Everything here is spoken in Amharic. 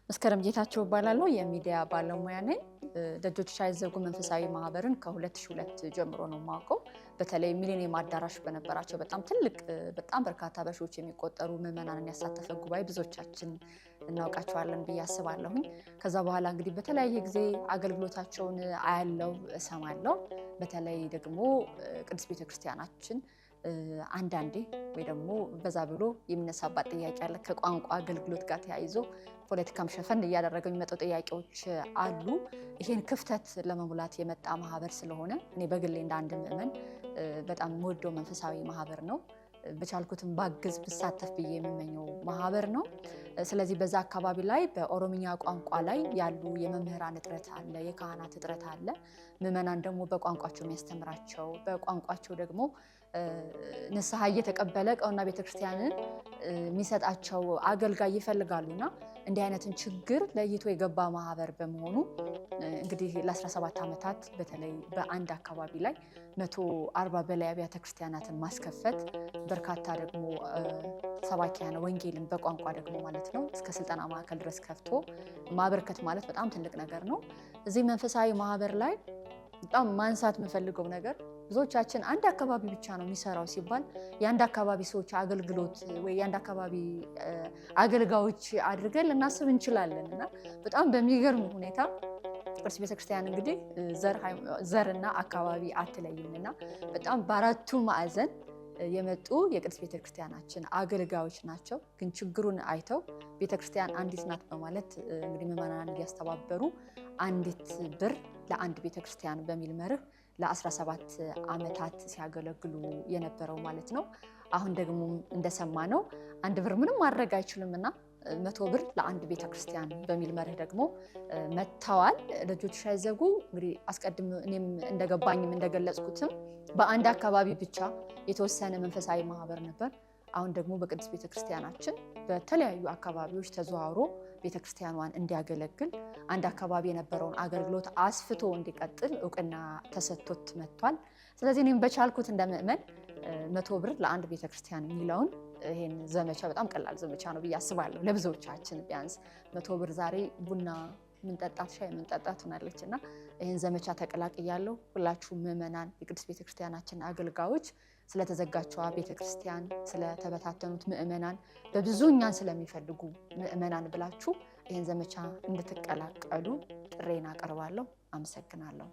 መስከረም ጌታቸው እባላለሁ የሚዲያ ባለሙያ ነኝ። ደጆች ሳይዘጉ መንፈሳዊ ማህበርን ከ2002 ጀምሮ ነው የማውቀው። በተለይ ሚሊኒየም አዳራሽ በነበራቸው በጣም በርካታ በሺዎች የሚቆጠሩ ምዕመናንን ያሳተፈ ጉባኤ ብዙዎቻችን እናውቃቸዋለን ብዬ አስባለሁኝ። ከዛ በኋላ እንግዲህ በተለያየ ጊዜ አገልግሎታቸውን አያለው እሰማለሁ። በተለይ ደግሞ ቅድስት ቤተክርስቲያናችን አንዳንዴ ወይ ደግሞ በዛ ብሎ የሚነሳባት ጥያቄ አለ። ከቋንቋ አገልግሎት ጋር ተያይዞ ፖለቲካም ሸፈን እያደረገው የሚመጡ ጥያቄዎች አሉ። ይሄን ክፍተት ለመሙላት የመጣ ማህበር ስለሆነ እኔ በግሌ እንደ አንድ ምዕመን በጣም የምወደው መንፈሳዊ ማህበር ነው። በቻልኩትም ባግዝ ብሳተፍ ብዬ የምመኘው ማህበር ነው። ስለዚህ በዛ አካባቢ ላይ በኦሮምኛ ቋንቋ ላይ ያሉ የመምህራን እጥረት አለ፣ የካህናት እጥረት አለ። ምዕመናን ደግሞ በቋንቋቸው የሚያስተምራቸው በቋንቋቸው ደግሞ ንስሐ እየተቀበለ ቀውና ቤተክርስቲያንን የሚሰጣቸው አገልጋይ ይፈልጋሉና እንዲህ አይነትን ችግር ለይቶ የገባ ማህበር በመሆኑ እንግዲህ ለ17 ዓመታት በተለይ በአንድ አካባቢ ላይ 140 በላይ አብያተ ክርስቲያናትን ማስከፈት በርካታ ደግሞ ሰባኪያነ ወንጌልን በቋንቋ ደግሞ ማለት ነው እስከ ስልጠና ማዕከል ድረስ ከፍቶ ማበርከት ማለት በጣም ትልቅ ነገር ነው። እዚህ መንፈሳዊ ማህበር ላይ በጣም ማንሳት የምፈልገው ነገር ብዙዎቻችን አንድ አካባቢ ብቻ ነው የሚሰራው ሲባል የአንድ አካባቢ ሰዎች አገልግሎት ወይ የአንድ አካባቢ አገልጋዮች አድርገን ልናስብ እንችላለን እና በጣም በሚገርም ሁኔታ ቅድስት ቤተክርስቲያን እንግዲህ ዘርና አካባቢ አትለይምና በጣም በአራቱ ማዕዘን የመጡ የቅድስት ቤተክርስቲያናችን አገልጋዮች ናቸው። ግን ችግሩን አይተው ቤተክርስቲያን አንዲት ናት በማለት እንግዲህ ምዕመናን እያስተባበሩ አንዲት ብር ለአንድ ቤተክርስቲያን በሚል መርህ ለ17 ዓመታት ሲያገለግሉ የነበረው ማለት ነው። አሁን ደግሞ እንደሰማነው አንድ ብር ምንም ማድረግ አይችልምና 100 ብር ለአንድ ቤተክርስቲያን በሚል መርህ ደግሞ መጥተዋል። ደጆች ሳይዘጉ እንግዲህ አስቀድም እኔም እንደገባኝም እንደገለጽኩትም በአንድ አካባቢ ብቻ የተወሰነ መንፈሳዊ ማህበር ነበር። አሁን ደግሞ በቅድስት ቤተክርስቲያናችን በተለያዩ አካባቢዎች ተዘዋውሮ ቤተክርስቲያኗን እንዲያገለግል አንድ አካባቢ የነበረውን አገልግሎት አስፍቶ እንዲቀጥል እውቅና ተሰጥቶት መጥቷል። ስለዚህ እኔም በቻልኩት እንደምእመን 100 ብር ለአንድ ቤተክርስቲያን የሚለውን ይሄን ዘመቻ በጣም ቀላል ዘመቻ ነው ብዬ አስባለሁ። ለብዙዎቻችን ቢያንስ 100 ብር ዛሬ ቡና ምንጠጣት ሻይ ምንጠጣት ሆናለችና ይሄን ዘመቻ ተቀላቅያለሁ። ሁላችሁም ምዕመናን የቅድስት ቤተክርስቲያናችን አገልጋዮች ስለተዘጋቸዋ ቤተክርስቲያን ስለተበታተኑት ምዕመናን በብዙ እኛን ስለሚፈልጉ ምዕመናን ብላችሁ ይሄን ዘመቻ እንድትቀላቀሉ ጥሬን አቀርባለሁ። አመሰግናለሁ።